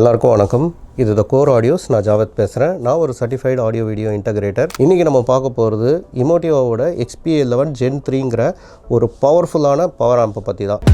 எல்லாருக்கும் வணக்கம். இது த கோர் ஆடியோஸ். நான் ஜாவத் பேசுகிறேன். நான் ஒரு சர்டிஃபைடு ஆடியோ வீடியோ இன்டகிரேட்டர். இன்றைக்கி நம்ம பார்க்க போகிறது இமோட்டிவாவோட XP11 Gen 3ங்கிற ஒரு பவர்ஃபுல்லான பவர் ஆம்பை பற்றி தான்.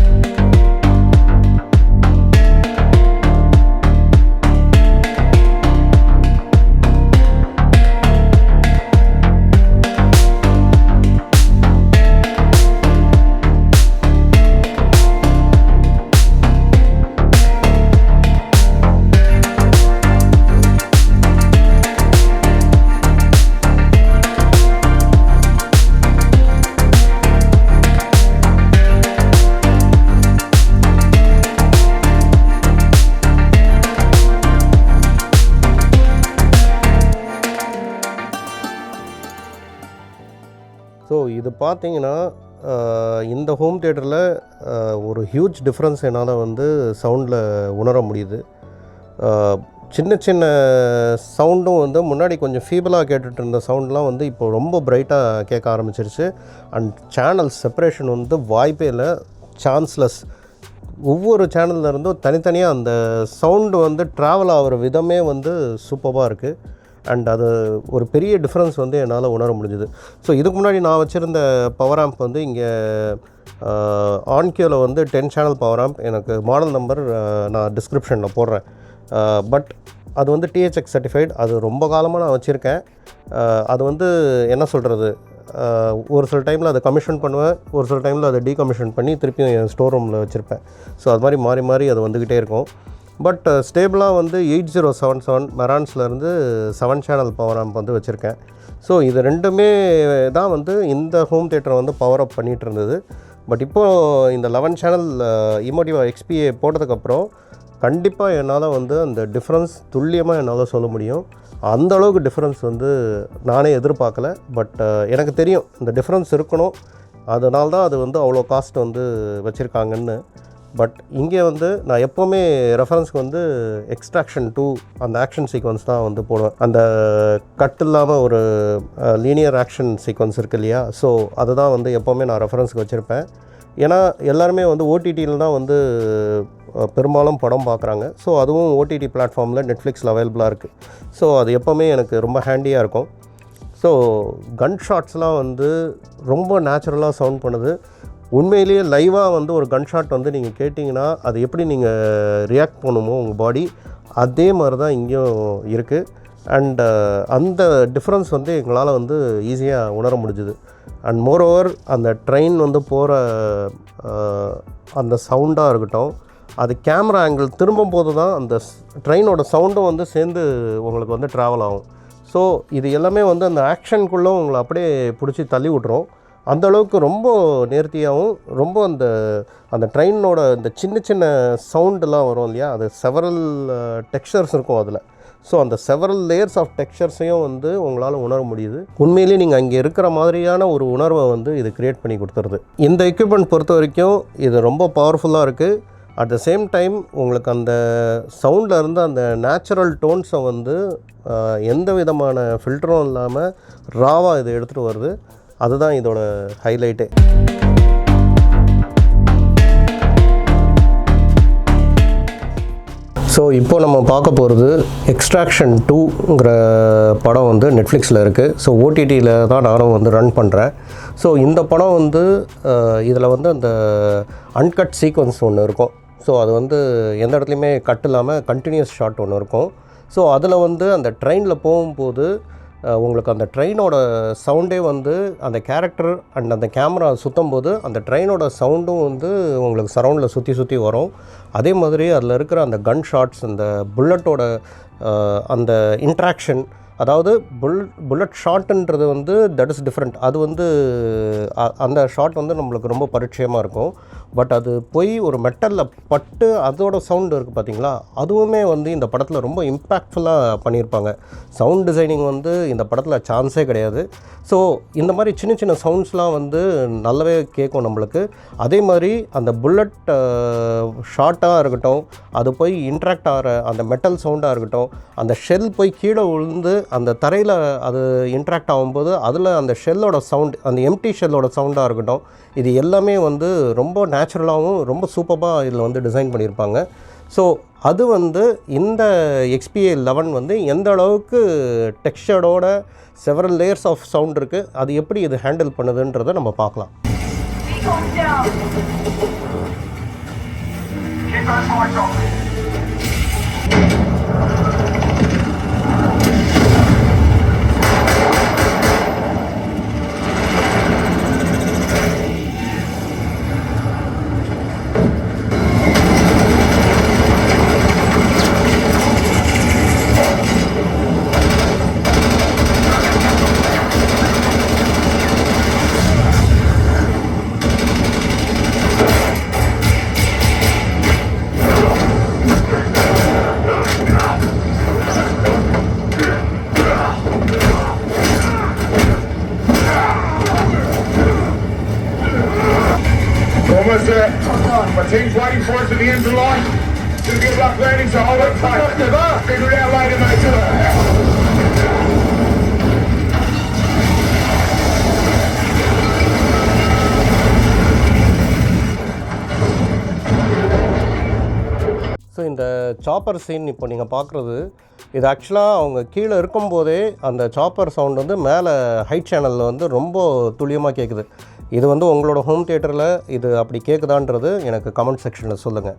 ஸோ இது பார்த்தீங்கன்னா இந்த ஹோம் தியேட்டரில் ஒரு ஹியூஜ் டிஃப்ரென்ஸ் என்னால் சவுண்டில் உணர முடியுது. சின்ன சின்ன சவுண்டும் முன்னாடி கொஞ்சம் ஃபீபிளாக கேட்டுட்டு இருந்த சவுண்ட்லாம் இப்போ ரொம்ப பிரைட்டாக கேட்க ஆரம்பிச்சிருச்சு. அண்ட் சேனல் செப்பரேஷன் வாய்ப்பே இல்லை, சான்ஸ்லெஸ். ஒவ்வொரு சேனல்லேருந்தும் தனித்தனியாக அந்த சவுண்டு ட்ராவல் ஆகிற விதமே சூப்பராக இருக்குது. அண்ட் அது ஒரு பெரிய டிஃப்ரென்ஸ் என்னால் உணர முடிஞ்சுது. ஸோ இதுக்கு முன்னாடி நான் வச்சுருந்த பவர் ஆம்ப் இங்கே ஆன்கியோவில் 10 சேனல் பவர் ஆம்ப். எனக்கு மாடல் நம்பர் நான் டிஸ்கிரிப்ஷனில் போடுறேன். பட் அது THX சர்டிஃபைடு. அது ரொம்ப காலமாக நான் வச்சுருக்கேன். அது என்ன சொல்கிறது, ஒரு சில டைமில் அதை கமிஷன் பண்ணுவேன், ஒரு சில டைமில் அதை டீகமிஷன் பண்ணி திருப்பியும் என் ஸ்டோர் ரூமில் வச்சுருப்பேன். ஸோ அது மாதிரி மாறி மாறி அது வந்துக்கிட்டே இருக்கும். பட் ஸ்டேபிளாக 8077 மெரான்ஸ்லேருந்து 7 சேனல் பவர் ஆம்ப் வச்சுருக்கேன். ஸோ இது ரெண்டுமே தான் இந்த ஹோம் தியேட்டரை பவர் அப் பண்ணிகிட்டு இருந்தது. பட் இப்போது இந்த 11 சேனல் இமோட்டிவா XPA போட்டதுக்கப்புறம் கண்டிப்பாக என்னால் அந்த டிஃப்ரென்ஸ் துல்லியமாக என்னால் சொல்ல முடியும். அந்தளவுக்கு டிஃப்ரென்ஸ் நானே எதிர்பார்க்கல. பட் எனக்கு தெரியும் இந்த டிஃப்ரென்ஸ் இருக்கணும், அதனால தான் அது அவ்வளோ காஸ்ட் வச்சுருக்காங்கன்னு. பட் இங்கே நான் எப்போவுமே ரெஃபரன்ஸ்க்கு எக்ஸ்ட்ராக்ஷன் 2 அந்த ஆக்ஷன் சீக்வன்ஸ் தான் போடுவேன். அந்த கட் இல்லாமல் ஒரு லீனியர் ஆக்ஷன் சீக்வன்ஸ் இருக்குது இல்லையா, ஸோ அதுதான் எப்போவுமே நான் ரெஃபரன்ஸ்க்கு வச்சுருப்பேன். ஏன்னா எல்லாருமே ஓடிடியில் தான் பெரும்பாலும் படம் பார்க்குறாங்க. ஸோ அதுவும் ஓடிடி பிளாட்ஃபார்மில் நெட்ஃப்ளிக்ஸில் அவைலபிளாக இருக்குது. ஸோ அது எப்போவுமே எனக்கு ரொம்ப ஹேண்டியாக இருக்கும். ஸோ கன் ஷாட்ஸ்லாம் ரொம்ப நேச்சுரலாக சவுண்ட் பண்ணுது. உண்மையிலேயே லைவாக ஒரு கன் ஷாட் நீங்கள் கேட்டிங்கன்னா அது எப்படி நீங்கள் ரியாக்ட் பண்ணுமோ உங்கள் பாடி, அதே மாதிரி தான் இங்கேயும் இருக்குது. அண்டு அந்த டிஃப்ரென்ஸ் எங்களால் ஈஸியாக உணர முடிஞ்சுது. அண்ட் மோரோவர் அந்த ட்ரெயின் போகிற அந்த சவுண்டாக இருக்கட்டும், அது கேமரா ஆங்கிள் திரும்பும் போது தான் அந்த ட்ரெயினோட சவுண்டும் சேர்ந்து உங்களுக்கு ட்ராவல் ஆகும். ஸோ இது எல்லாமே அந்த ஆக்ஷனுக்குள்ளே உங்களை அப்படியே பிடிச்சி தள்ளி விட்ரும். அந்தளவுக்கு ரொம்ப நேர்த்தியாகவும் ரொம்ப அந்த ட்ரெயினோட இந்த சின்ன சின்ன சவுண்டெலாம் வரும் இல்லையா, அது செவரல் டெக்ஸ்சர்ஸ் இருக்கும் அதில். ஸோ அந்த செவரல் லேயர்ஸ் ஆஃப் டெக்ஸ்சர்ஸையும் உங்களால் உணர முடியுது. உண்மையிலேயே நீங்கள் அங்கே இருக்கிற மாதிரியான ஒரு உணர்வை இது க்ரியேட் பண்ணி கொடுத்துருது. இந்த எக்யூப்மெண்ட் பொறுத்த வரைக்கும் இது ரொம்ப பவர்ஃபுல்லாக இருக்குது. அட் த சேம் டைம் உங்களுக்கு அந்த சவுண்டில் இருந்து அந்த நேச்சுரல் டோன்ஸை எந்த விதமான ஃபில்டரும் இல்லாமல் ராவாக இதை எடுத்துகிட்டு வருது. அதுதான் இதோட ஹைலைட்டே. ஸோ இப்போ நம்ம பார்க்க போகிறது எக்ஸ்ட்ராக்ஷன் 2ங்கிற படம் நெட்ஃப்ளிக்ஸில் இருக்குது. ஸோ ஓடிடியில் தான் நானும் ரன் பண்ணுறேன். ஸோ இந்த படம் இதில் அந்த அன்கட் சீக்வன்ஸ் ஒன்று இருக்கும். ஸோ அது எந்த இடத்துலையுமே கட் இல்லாமல் கண்டினியூஸ் ஷாட் ஒன்று இருக்கும். ஸோ அதில் அந்த ட்ரெயினில் போகும்போது உங்களுக்கு அந்த ட்ரெயினோட சவுண்டே அந்த கேரக்டர் அண்ட் அந்த கேமரா சுற்றும் போது அந்த ட்ரெயினோட சவுண்டும் உங்களுக்கு சரௌண்டில் சுற்றி சுற்றி வரும். அதே மாதிரி அதில் இருக்கிற அந்த கன் ஷாட்ஸ், அந்த புல்லட்டோட அந்த இன்ட்ராக்ஷன், அதாவது புல்லட் ஷாட்டுன்றது தட் இஸ் டிஃப்ரெண்ட். அது அந்த ஷாட் நம்மளுக்கு ரொம்ப பரிச்சயமாக இருக்கும். பட் அது போய் ஒரு மெட்டலில் பட்டு அதோட சவுண்டு இருக்குது பார்த்தீங்களா, அதுவுமே இந்த படத்தில் ரொம்ப இம்பேக்ட்ஃபுல்லாக பண்ணியிருப்பாங்க. சவுண்ட் டிசைனிங் இந்த படத்தில் சான்ஸே கிடையாது. ஸோ இந்த மாதிரி சின்ன சின்ன சவுண்ட்ஸ்லாம் நல்லாவே கேட்கும் நம்மளுக்கு. அதே மாதிரி அந்த புல்லட் ஷாட்டாக இருக்கட்டும், அது போய் இன்ட்ராக்ட் ஆகிற அந்த மெட்டல் சவுண்டாக இருக்கட்டும், அந்த ஷெல் போய் கீழே விழுந்து அந்த தரையில் அது இன்ட்ராக்ட் ஆகும்போது அதில் அந்த ஷெல்லோட சவுண்ட், அந்த எம்டி ஷெல்லோட சவுண்டாக இருக்கட்டும், இது எல்லாமே ரொம்ப நேச்சுரலாகவும் ரொம்ப சூப்பராக இதில் டிசைன் பண்ணியிருப்பாங்க. ஸோ அது வந்து இந்த XPA 11 வந்து எந்த அளவுக்கு டெக்ஸ்சர்டோட செவரல் லேயர்ஸ் ஆஃப் சவுண்ட் இருக்குது, அது எப்படி இது ஹேண்டில் பண்ணுதுன்றதை நம்ம பார்க்கலாம். Almost there. My team's waiting for us at the end of the line. It's going to be a rough landing, so hold it tight. Figure it out later, mate. So இந்த chopper scene இப்போ நீங்கள் பார்க்குறது, இது ஆக்சுவலாக அவங்க கீழே இருக்கும்போதே அந்த சாப்பர் சவுண்ட் வந்து மேலே ஹைட் சேனலில் வந்து ரொம்ப துல்லியமாக கேட்குது. இது வந்து உங்களோட ஹோம் தியேட்டரில் இது அப்படி கேட்குதான்றது எனக்கு கமெண்ட் செக்ஷனில் சொல்லுங்கள்.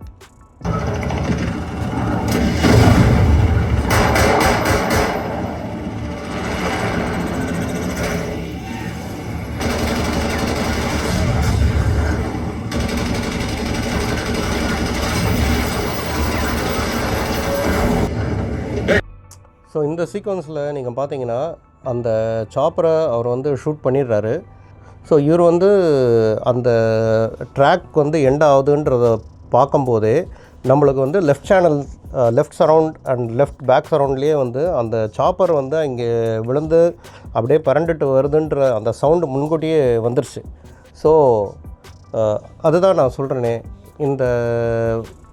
ஸோ இந்த சீக்வன்ஸில் நீங்கள் பார்த்தீங்கன்னா அந்த சாப்பரை அவர் வந்து ஷூட் பண்ணிடுறாரு. ஸோ இவர் வந்து அந்த ட்ராக் வந்து எண்ட் ஆகுதுன்றதை பார்க்கும்போதே நம்மளுக்கு வந்து left channel, left surround and left back சரவுண்ட்லேயே வந்து அந்த சாப்பர் வந்து இங்கே விழுந்து அப்படியே பரண்டுட்டு வருதுன்ற அந்த சவுண்டு முன்கூட்டியே வந்துருச்சு. ஸோ அதுதான் நான் சொல்கிறேனே, இந்த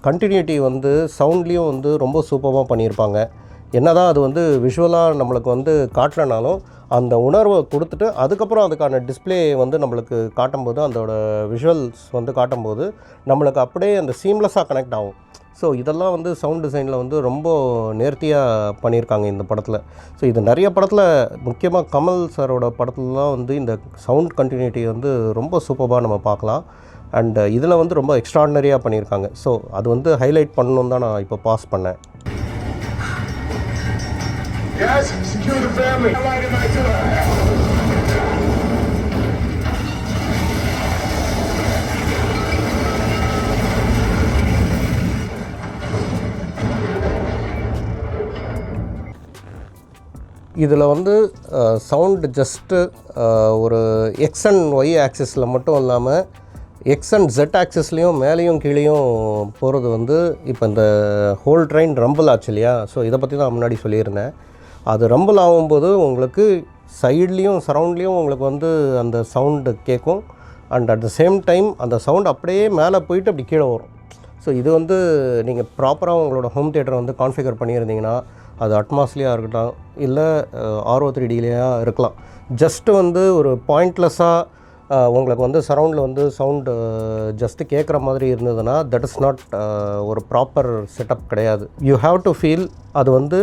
கண்டினியூட்டி வந்து சவுண்ட்லேயும் வந்து ரொம்ப சூப்பராக பண்ணியிருப்பாங்க. என்ன தான் அது வந்து விஷுவலாக நம்மளுக்கு வந்து காட்டலனாலும் அந்த உணர்வை கொடுத்துட்டு அதுக்கப்புறம் அதுக்கான டிஸ்பிளே வந்து நம்மளுக்கு காட்டும்போது, அதோட விஷுவல்ஸ் வந்து காட்டும்போது நம்மளுக்கு அப்படியே அந்த சீம்லெஸ்ஸாக கனெக்ட் ஆகும். ஸோ இதெல்லாம் வந்து சவுண்ட் டிசைனில் வந்து ரொம்ப நேர்த்தியாக பண்ணியிருக்காங்க இந்த படத்தில். ஸோ இது நிறைய படத்தில், முக்கியமாக கமல் சாரோட படத்துலலாம் வந்து இந்த சவுண்ட் கண்டினியூட்டி வந்து ரொம்ப சூப்பராக நம்ம பார்க்கலாம். அண்ட் இதில் வந்து ரொம்ப எக்ஸ்ட்ராடினரியாக பண்ணியிருக்காங்க. ஸோ அது வந்து ஹைலைட் பண்ணணுன்னு தான் நான் இப்போ பாஸ் பண்ணேன். Yes, secure the family. Later, mate. இதில் வந்து சவுண்டு ஜஸ்ட்டு ஒரு எக்ஸ் அண்ட் ஒய் ஆக்சிஸில் மட்டும் இல்லாமல் எக்ஸ் அண்ட் ஜெட் ஆக்சிஸ்லேயும் மேலேயும் கீழேயும் போகிறது வந்து இப்போ இந்த ஹோல் ட்ரெயின் ரம்பிள் ஆச்சு இல்லையா. ஸோ இதை பற்றி தான் முன்னாடி சொல்லியிருந்தேன். அது ரம்பிள் ஆகும்போது உங்களுக்கு சைட்லேயும் சரவுண்ட்லேயும் உங்களுக்கு வந்து அந்த சவுண்டு கேட்கும். And at the same time அந்த சவுண்ட் அப்படியே மேலே போயிட்டு அப்படி கீழே வரும். ஸோ இது வந்து நீங்கள் ப்ராப்பராக உங்களோட ஹோம் தியேட்டரை வந்து கான்ஃபிகர் பண்ணியிருந்தீங்கன்னா, அது அட்மாஸ்லேயாக இருக்கட்டும் இல்லை RO3Dலேயா இருக்கலாம், ஜஸ்ட்டு வந்து ஒரு பாயிண்ட்லெஸ்ஸாக உங்களுக்கு வந்து சரவுண்டில் வந்து சவுண்டு ஜஸ்ட்டு கேட்குற மாதிரி இருந்ததுன்னா, தட் இஸ் நாட் ஒரு ப்ராப்பர் செட்டப் கிடையாது. யூ ஹாவ் டு ஃபீல் அது வந்து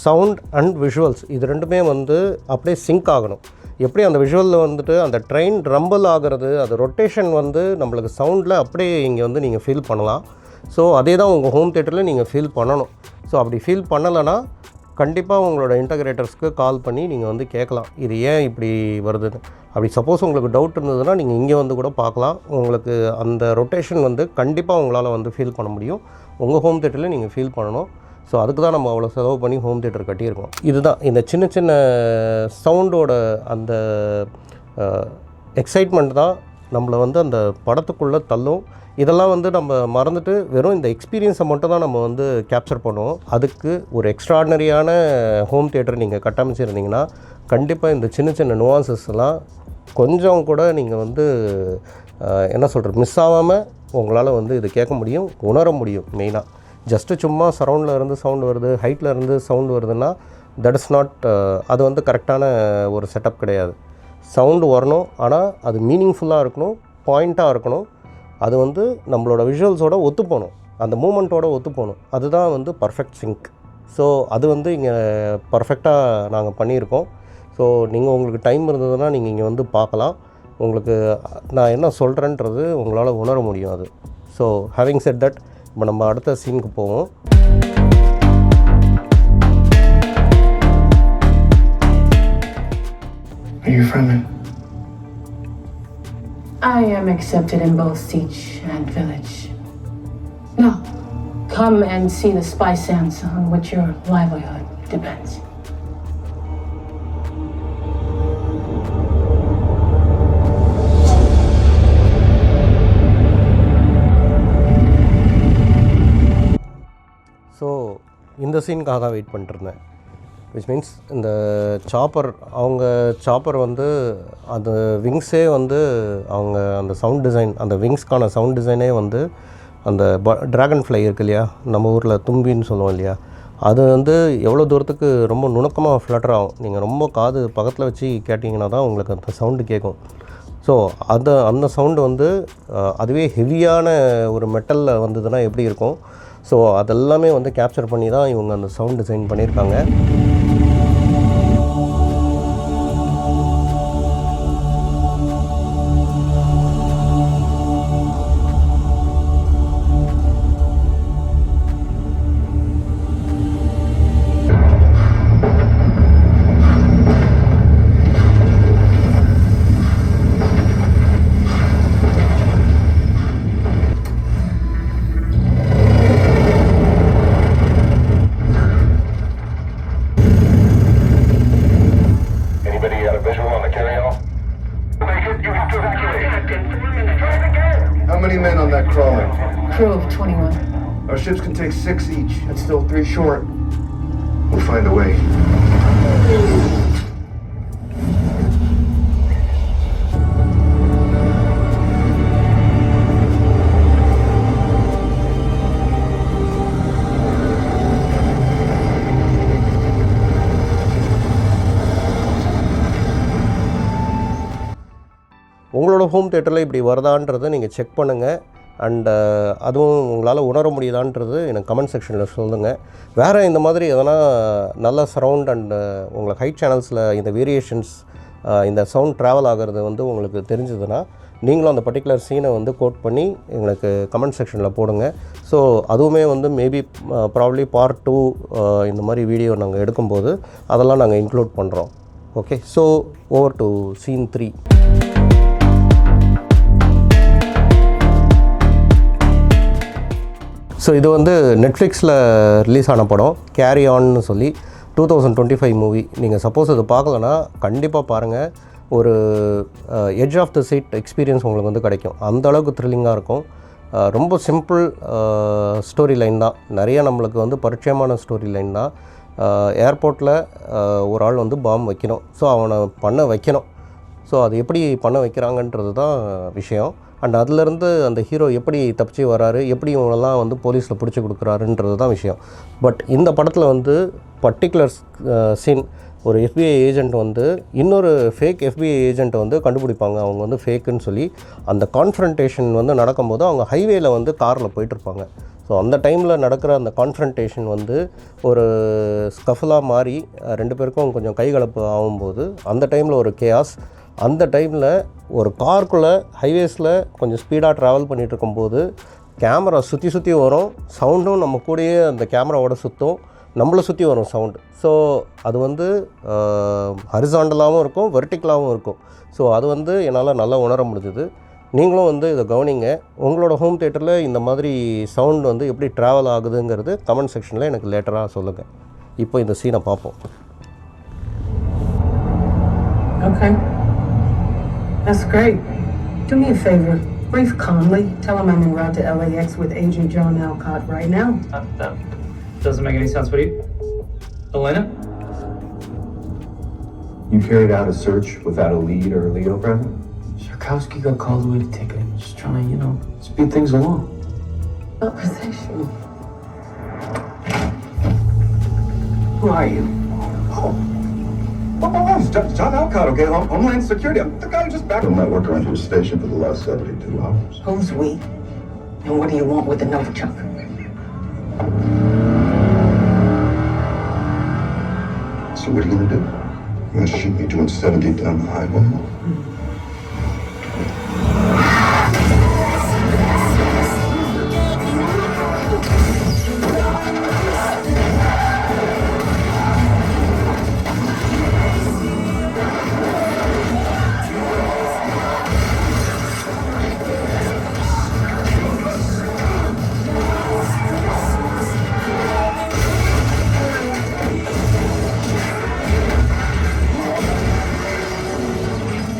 சவுண்ட் அண்ட் விஷுவல்ஸ் இது ரெண்டுமே வந்து அப்படியே சிங்க் ஆகணும். எப்படி அந்த விஷுவலில் வந்துட்டு அந்த ட்ரெயின் ரம்பிள் ஆகிறது, அது ரொட்டேஷன் வந்து நம்மளுக்கு சவுண்டில் அப்படியே இங்கே வந்து நீங்கள் ஃபீல் பண்ணலாம். ஸோ அதே தான் உங்கள் ஹோம் தியேட்டரில் நீங்கள் ஃபீல் பண்ணணும். ஸோ அப்படி ஃபீல் பண்ணலைன்னா கண்டிப்பாக உங்களோட இன்டகிரேட்டர்ஸ்க்கு கால் பண்ணி நீங்கள் வந்து கேட்கலாம், இது ஏன் இப்படி வருதுன்னு. அப்படி சப்போஸ் உங்களுக்கு டவுட் இருந்ததுன்னா நீங்கள் இங்கே வந்து கூட பார்க்கலாம். உங்களுக்கு அந்த ரொட்டேஷன் வந்து கண்டிப்பாக உங்களால் வந்து ஃபீல் பண்ண முடியும். உங்கள் ஹோம் தியேட்டரில் நீங்கள் ஃபீல் பண்ணணும். ஸோ அதுக்கு தான் நம்ம அவ்வளோ செலவு பண்ணி ஹோம் தியேட்டர் கட்டியிருக்கோம். இதுதான் இந்த சின்ன சின்ன சவுண்டோட அந்த எக்ஸைட்மெண்ட் தான் நம்மளை வந்து அந்த படத்துக்குள்ளே தள்ளும். இதெல்லாம் வந்து நம்ம மறந்துட்டு வெறும் இந்த எக்ஸ்பீரியன்ஸை மட்டும் தான் நம்ம வந்து கேப்சர் பண்ணுவோம். அதுக்கு ஒரு எக்ஸ்ட்ராடினரியான ஹோம் தியேட்டர் நீங்கள் கட்டமைச்சிருந்தீங்கன்னா கண்டிப்பாக இந்த சின்ன சின்ன நுவான்சஸ்லாம் கொஞ்சம் கூட நீங்கள் வந்து என்ன சொல்கிறது, மிஸ் ஆகாமல் உங்களால் வந்து இது கேட்க முடியும், உணர முடியும். மெயினாக ஜஸ்ட்டு சும்மா சரவுண்டில் இருந்து சவுண்டு வருது, ஹைட்டில் இருந்து சவுண்டு வருதுன்னா தட் இஸ் நாட், அது வந்து கரெக்டான ஒரு செட்டப் கிடையாது. சவுண்டு வரணும், ஆனால் அது மீனிங்ஃபுல்லாக இருக்கணும், பாயிண்ட்டாக இருக்கணும். அது வந்து நம்மளோட விஷுவல்ஸோடு ஒத்து போகணும். அந்த மூமெண்ட்டோடு ஒத்து போகணும். அதுதான் வந்து பர்ஃபெக்ட் சிங்க். ஸோ அது வந்து இங்கே பர்ஃபெக்டாக நாங்கள் பண்ணியிருக்கோம். ஸோ நீங்கள் உங்களுக்கு டைம் இருந்ததுன்னா நீங்கள் இங்கே வந்து பார்க்கலாம். உங்களுக்கு நான் என்ன சொல்கிறேன்றது உங்களால் உணர முடியும் அது. ஸோ ஹேவிங் செட் தட், இப்போ நம்ம அடுத்த சீனுக்கு போவோம். Are you friendly? I am accepted in both Siege and Village. Now, come and see the spice sands on which your livelihood depends. So இந்த சீனுக்காக தான் வெயிட் பண்ணிட்டுருந்தேன். விச் மீன்ஸ் இந்த chopper வந்து அந்த விங்ஸே வந்து அவங்க அந்த சவுண்ட் டிசைன், அந்த விங்ஸ்க்கான சவுண்ட் டிசைனே வந்து அந்த ட்ராகன் ஃப்ளை இருக்கு இல்லையா, நம்ம ஊரில் தும்பின்னு சொல்லுவோம் இல்லையா, அது வந்து எவ்வளோ தூரத்துக்கு ரொம்ப நுணுக்கமாக ஃப்ளட்டர் ஆகும். நீங்கள் ரொம்ப காது பக்கத்தில் வச்சு கேட்டிங்கன்னா தான் உங்களுக்கு அந்த சவுண்டு கேட்கும். ஸோ அந்த சவுண்டு வந்து அதுவே ஹெவியான ஒரு மெட்டலில் வந்ததுன்னா எப்படி இருக்கும், ஸோ அதெல்லாமே வந்து கேப்சர் பண்ணி தான் இவங்க அந்த சவுண்ட் டிசைன் பண்ணியிருக்காங்க. How many men on that crawler? Crew of 21. Our ships can take 6 each. That's still 3 short. We'll find a way. உங்களோட ஹோம் தியேட்டரில் இப்படி வருதான்றதை நீங்கள் செக் பண்ணுங்கள். அண்டு அதுவும் உங்களால் உணர முடியுதான்றது எனக்கு கமெண்ட் செக்ஷனில் சொல்லுங்கள். வேறு இந்த மாதிரி எதனா நல்ல சரவுண்ட் அண்டு உங்களுக்கு ஹைட் சேனல்ஸில் இந்த வேரியேஷன்ஸ், இந்த சவுண்ட் ட்ராவல் ஆகிறது வந்து உங்களுக்கு தெரிஞ்சதுன்னா நீங்களும் அந்த பர்டிகுலர் சீனை வந்து கோட் பண்ணி எங்களுக்கு கமெண்ட் செக்ஷனில் போடுங்க. ஸோ அதுவுமே வந்து மேபி ப்ராப்ளி பார்ட் 2 இந்த மாதிரி வீடியோ நாங்கள் எடுக்கும்போது அதெல்லாம் நாங்கள் இன்க்ளூட் பண்ணுறோம். Okay, so over to scene 3. So இது வந்து நெட்ஃப்ளிக்ஸில் ரிலீஸ் ஆன படம், கேரி ஆன்னு சொல்லி 2025 மூவி. நீங்கள் சப்போஸ் அது பார்க்கலன்னா கண்டிப்பாக பாருங்கள். ஒரு edge of the seat experience உங்களுக்கு வந்து கிடைக்கும். அந்தளவுக்கு த்ரில்லிங்காக இருக்கும். ரொம்ப சிம்பிள் ஸ்டோரி லைன் தான், நிறையா நம்மளுக்கு வந்து பரிச்சயமான ஸ்டோரி லைன் தான். ஏர்போர்ட்டில் ஒரு ஆள் வந்து பாம்பு வைக்கணும், ஸோ அவனை பண்ண வைக்கணும். ஸோ அது எப்படி பண்ண வைக்கிறாங்கன்றது தான் விஷயம். அண்ட் அதிலேருந்து அந்த ஹீரோ எப்படி தப்பிச்சு வராரு, எப்படி இவங்களெல்லாம் வந்து போலீஸில் பிடிச்சி கொடுக்குறாருன்றது தான் விஷயம். பட் இந்த படத்தில் வந்து பர்டிகுலர் சீன், ஒரு FBI ஏஜெண்ட் வந்து இன்னொரு ஃபேக் FBI ஏஜெண்ட்டை வந்து கண்டுபிடிப்பாங்க. அவங்க வந்து ஃபேக்குன்னு சொல்லி அந்த கான்ஃபரன்டேஷன் வந்து நடக்கும்போது அவங்க ஹைவேயில் வந்து காரில் போயிட்டுருப்பாங்க. ஸோ அந்த டைமில் நடக்கிற அந்த கான்ஃபரன்டேஷன் வந்து ஒரு ஸ்கஃபலாக மாறி 2 பேருக்கும் கொஞ்சம் கைகலப்பு ஆகும்போது அந்த டைமில் ஒரு கேயாஸ். அந்த டைமில் ஒரு காருக்குள்ளே ஹைவேஸில் கொஞ்சம் ஸ்பீடாக ட்ராவல் பண்ணிகிட்டு இருக்கும்போது கேமரா சுற்றி வரும், சவுண்டும் நம்ம கூடயே அந்த கேமராவோட சுற்றும், நம்மளை சுற்றி வரும் சவுண்டு. ஸோ அது வந்து ஹரிசாண்டலாகவும் இருக்கும், வெர்டிக்கலாகவும் இருக்கும். ஸோ அது வந்து என்னால் நல்லா உணர முடிஞ்சுது. நீங்களும் வந்து இதை கவனிங்க. உங்களோட ஹோம் தியேட்டரில் இந்த மாதிரி சவுண்ட் வந்து எப்படி ட்ராவல் ஆகுதுங்கிறது கமெண்ட் செக்ஷனில் எனக்கு லேட்டராக சொல்லுங்கள். இப்போ இந்த சீனை பார்ப்போம். Okay. That's great. Do me a favor. Brief calmly. Tell him I'm en route to LAX with Agent John Alcott right now. That doesn't make any sense. What do you... Elena? You carried out a search without a lead or a Leo present? Sharkowski got called away to take it. Just trying to, speed things along. Conversation. Who are you? Oh, it's John Alcott, okay? Homeland Security. I'm the guy who just backed... The network around your station for the last 72 hours. Who's we? And what do you want with the Novichok? So what are you gonna do? You're gonna shoot me doing 70 down the highway?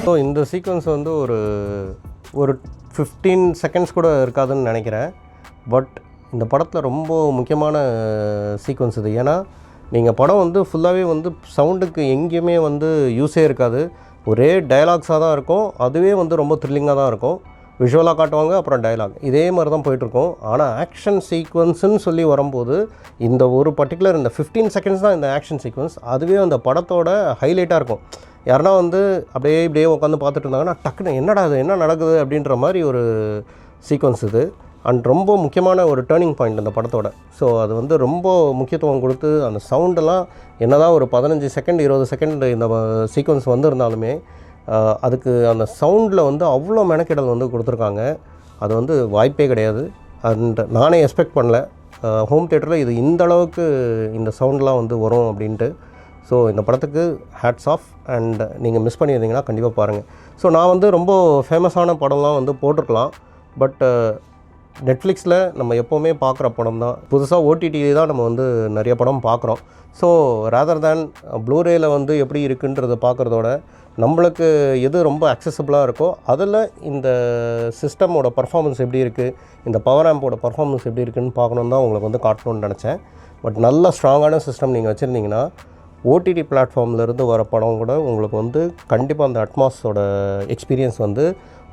So இந்த sequence வந்து ஒரு 15 seconds கூட இருக்காதுன்னு நினைக்கிறேன். But இந்த படத்தில் ரொம்ப முக்கியமான சீக்வன்ஸ் இது. ஏன்னா நீங்கள் படம் வந்து ஃபுல்லாகவே வந்து சவுண்டுக்கு எங்கேயுமே வந்து யூஸே இருக்காது. ஒரே டயலாக்ஸாக தான் இருக்கும். அதுவே வந்து ரொம்ப த்ரில்லிங்காக தான் இருக்கும். விஷுவலாக காட்டுவாங்க, அப்புறம் டயலாக், இதே மாதிரி தான் போயிட்டுருக்கோம். ஆனால் ஆக்ஷன் சீக்வன்ஸுன்னு சொல்லி வரும்போது இந்த ஒரு பர்டிகுலர் இந்த 15 செகண்ட்ஸ் தான் இந்த ஆக்ஷன் சீக்வன்ஸ். அதுவே அந்த படத்தோட ஹைலைட்டாக இருக்கும். யாருன்னா வந்து இப்படியே உட்காந்து பார்த்துட்டு இருந்தாங்கன்னா டக்குன்னு என்னடா அது என்ன நடக்குது அப்படின்ற மாதிரி ஒரு சீக்வன்ஸ் இது. அண்ட் ரொம்ப முக்கியமான ஒரு டேர்னிங் பாயிண்ட் அந்த படத்தோட. ஸோ அது வந்து ரொம்ப முக்கியத்துவம் கொடுத்து அந்த சவுண்டெல்லாம் என்ன தான் ஒரு 15 செகண்ட் 20 செகண்ட் இந்த சீக்வன்ஸ் வந்திருந்தாலுமே அதுக்கு அந்த சவுண்டில் வந்து அவ்வளோ மெனக்கெடல் வந்து கொடுத்துருக்காங்க. அது வந்து வாய்ப்பே கிடையாது. அண்ட் நானே எக்ஸ்பெக்ட் பண்ணல ஹோம் தியேட்டரில் இது இந்த அளவுக்கு இந்த சவுண்டெலாம் வந்து வரும் அப்படின்ட்டு. ஸோ இந்த படத்துக்கு ஹேட்ஸ் ஆஃப். அண்ட் நீங்கள் மிஸ் பண்ணியிருந்தீங்கன்னா கண்டிப்பாக பாருங்கள். ஸோ நான் வந்து ரொம்ப ஃபேமஸான படம்லாம் வந்து போட்டிருக்கலாம். பட் நெட்ஃப்ளிக்ஸில் நம்ம எப்போவுமே பார்க்குற படம் தான். புதுசாக ஓடிடியிலே தான் நம்ம வந்து நிறைய படம் பார்க்குறோம். ஸோ ரேதர் தேன் ப்ளூரேயில் வந்து எப்படி இருக்குன்றதை பார்க்குறதோட நம்மளுக்கு எது ரொம்ப அக்சசபிளாக இருக்கோ அதில் இந்த சிஸ்டமோட பர்ஃபார்மன்ஸ் எப்படி இருக்குது, இந்த பவர் ஆம்போட பர்ஃபார்மன்ஸ் எப்படி இருக்குதுன்னு பார்க்கணுன்னு தான் உங்களுக்கு வந்து காட்டணும்னு நினச்சேன். பட் நல்ல ஸ்ட்ராங்கான சிஸ்டம் நீங்கள் வச்சுருந்தீங்கன்னா ஓடிடி பிளாட்ஃபார்ம்லேருந்து வர படம் கூட உங்களுக்கு வந்து கண்டிப்பாக அந்த அட்மாஸோட எக்ஸ்பீரியன்ஸ் வந்து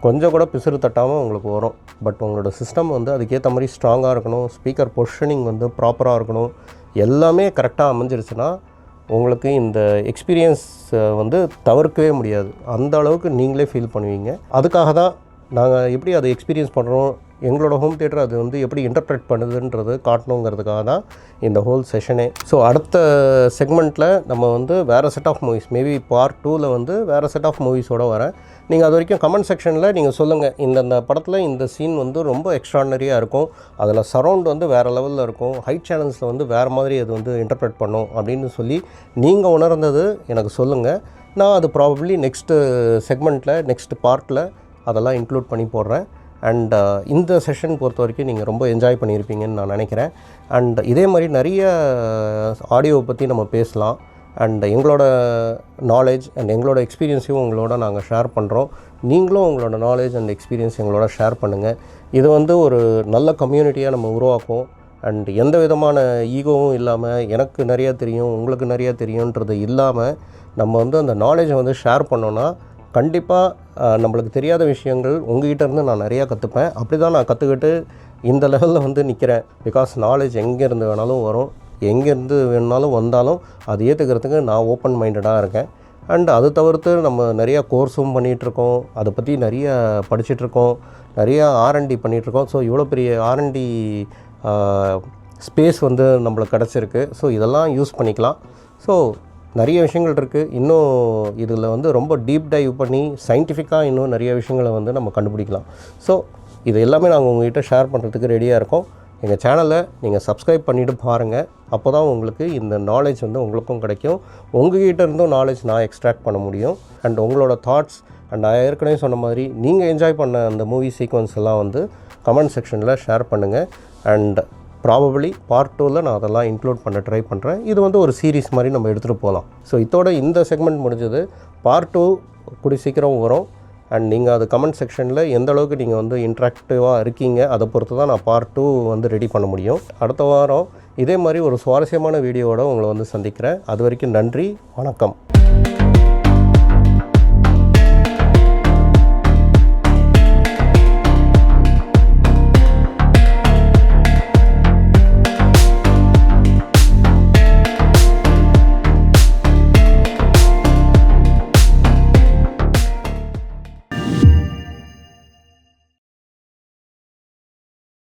கொஞ்சம் கூட பிசுறு தட்டாமல் உங்களுக்கு வரும். பட் உங்களோட சிஸ்டம் வந்து அதுக்கேற்ற மாதிரி ஸ்ட்ராங்காக இருக்கணும். ஸ்பீக்கர் பொசிஷனிங் வந்து ப்ராப்பராக இருக்கணும். எல்லாமே கரெக்டாக அமைஞ்சிருச்சுன்னா உங்களுக்கு இந்த எக்ஸ்பீரியன்ஸ் வந்து தவிர்க்கவே முடியாது. அந்த அளவுக்கு நீங்களே ஃபீல் பண்ணுவீங்க. அதுக்காக தான் நாங்கள் எப்படி அதை எக்ஸ்பீரியன்ஸ் பண்ணுறோம், எங்களோட ஹோம் தியேட்டர் அது வந்து எப்படி இன்டர்ப்ரெட் பண்ணுதுன்றது காட்டணுங்கிறதுக்காக தான் இந்த ஹோல் செஷனே. ஸோ அடுத்த செக்மெண்ட்டில் நம்ம வந்து வேறு set of movies, maybe part 2ல் வந்து வேறு செட் ஆஃப் மூவிஸோடு வரேன். நீங்கள் அது வரைக்கும் கமெண்ட் செக்ஷனில் நீங்கள் சொல்லுங்கள், இந்த படத்தில் இந்த சீன் வந்து ரொம்ப எக்ஸ்ட்ரானரியாக இருக்கும், அதில் சரவுண்ட் வந்து வேறு லெவலில் இருக்கும், ஹைட் சேனல்ஸில் வந்து வேறு மாதிரி அது வந்து இன்டர்ப்ரெட் பண்ணும் அப்படின்னு சொல்லி நீங்கள் உணர்ந்தது எனக்கு சொல்லுங்கள். நான் அது ப்ராபப்ளி நெக்ஸ்ட்டு செக்மெண்ட்டில் நெக்ஸ்ட் பார்ட்டில் அதெல்லாம் இன்க்ளூட் பண்ணி போடுறேன். அண்ட் இந்த செஷன் பொறுத்த வரைக்கும் நீங்கள் ரொம்ப என்ஜாய் பண்ணியிருப்பீங்கன்னு நான் நினைக்கிறேன். அண்ட் இதே மாதிரி நிறைய ஆடியோவை பற்றி நம்ம பேசலாம். அண்ட் எங்களோட நாலேஜ் அண்ட் எங்களோட எக்ஸ்பீரியன்ஸையும் உங்களோட நாங்கள் ஷேர் பண்ணுறோம். நீங்களும் உங்களோட நாலேஜ் அண்ட் எக்ஸ்பீரியன்ஸ் எங்களோட ஷேர் பண்ணுங்கள். இது வந்து ஒரு நல்ல கம்யூனிட்டியாக நம்ம உருவாக்கும். அண்ட் எந்த விதமான ஈகோவும் இல்லாமல் எனக்கு நிறையா தெரியும் உங்களுக்கு நிறையா தெரியுன்றது இல்லாமல் நம்ம வந்து அந்த நாலேஜை வந்து ஷேர் பண்ணோன்னா கண்டிப்பாக நம்மளுக்கு தெரியாத விஷயங்கள் உங்கள்கிட்டருந்து நான் நிறையா கற்றுப்பேன். அப்படி தான் நான் கற்றுக்கிட்டு இந்த லெவலில் வந்து நிற்கிறேன். பிகாஸ் நாலேஜ் எங்கேருந்து வேணாலும் வரும், எங்கேருந்து வேணுனாலும் வந்தாலும் அது ஏற்றுக்கிறதுக்கு நான் ஓப்பன் மைண்டடாக இருக்கேன். அண்ட் அது தவிர்த்து நம்ம நிறையா கோர்ஸும் பண்ணிகிட்ருக்கோம், அதை பற்றி நிறைய படிச்சுட்ருக்கோம், நிறையா R&D பண்ணிகிட்ருக்கோம். ஸோ இவ்வளோ பெரிய R&D ஸ்பேஸ் வந்து நம்மளுக்கு கிடச்சிருக்கு. ஸோ இதெல்லாம் யூஸ் பண்ணிக்கலாம். ஸோ நிறைய விஷயங்கள் இருக்குது. இன்னும் இதில் வந்து ரொம்ப டீப் டைவ் பண்ணி சயின்டிஃபிக்காக இன்னும் நிறைய விஷயங்களை வந்து நம்ம கண்டுபிடிக்கலாம். ஸோ இது எல்லாமே நாங்கள் உங்கள்கிட்ட ஷேர் பண்ணுறதுக்கு ரெடியாக இருக்கோம். எங்கள் சேனலை நீங்கள் சப்ஸ்கிரைப் பண்ணிவிட்டு பாருங்கள். அப்போ தான் உங்களுக்கு இந்த நாலேஜ் வந்து உங்களுக்கும் கிடைக்கும். உங்கள்கிட்ட இருந்தும் நாலேஜ் நான் எக்ஸ்ட்ராக்ட் பண்ண முடியும். அண்ட் உங்களோட தாட்ஸ் அண்ட் நான் ஏற்கனவே சொன்ன மாதிரி நீங்கள் என்ஜாய் பண்ண அந்த மூவி சீக்வன்ஸ் எல்லாம் வந்து கமெண்ட் செக்ஷனில் ஷேர் பண்ணுங்கள். அண்ட் ப்ராபபிளி பார்ட் 2ல் நான் அதெல்லாம் இன்க்ளூட் பண்ண ட்ரை பண்ணுறேன். இது வந்து ஒரு சீரீஸ் மாதிரி நம்ம எடுத்துகிட்டு போகலாம். ஸோ இதோட இந்த செக்மெண்ட் முடிஞ்சது. பார்ட் 2 கூடி சீக்கிரம் வரும். அண்ட் நீங்கள் அது கமெண்ட் செக்ஷனில் எந்த அளவுக்கு நீங்கள் வந்து இன்ட்ராக்டிவாக இருக்கீங்க அதை பொறுத்து தான் நான் பார்ட் 2 வந்து ரெடி பண்ண முடியும். அடுத்த வாரம் இதே மாதிரி ஒரு சுவாரஸ்யமான வீடியோவோட உங்களை வந்து சந்திக்கிறேன். அது வரைக்கும் நன்றி, வணக்கம்.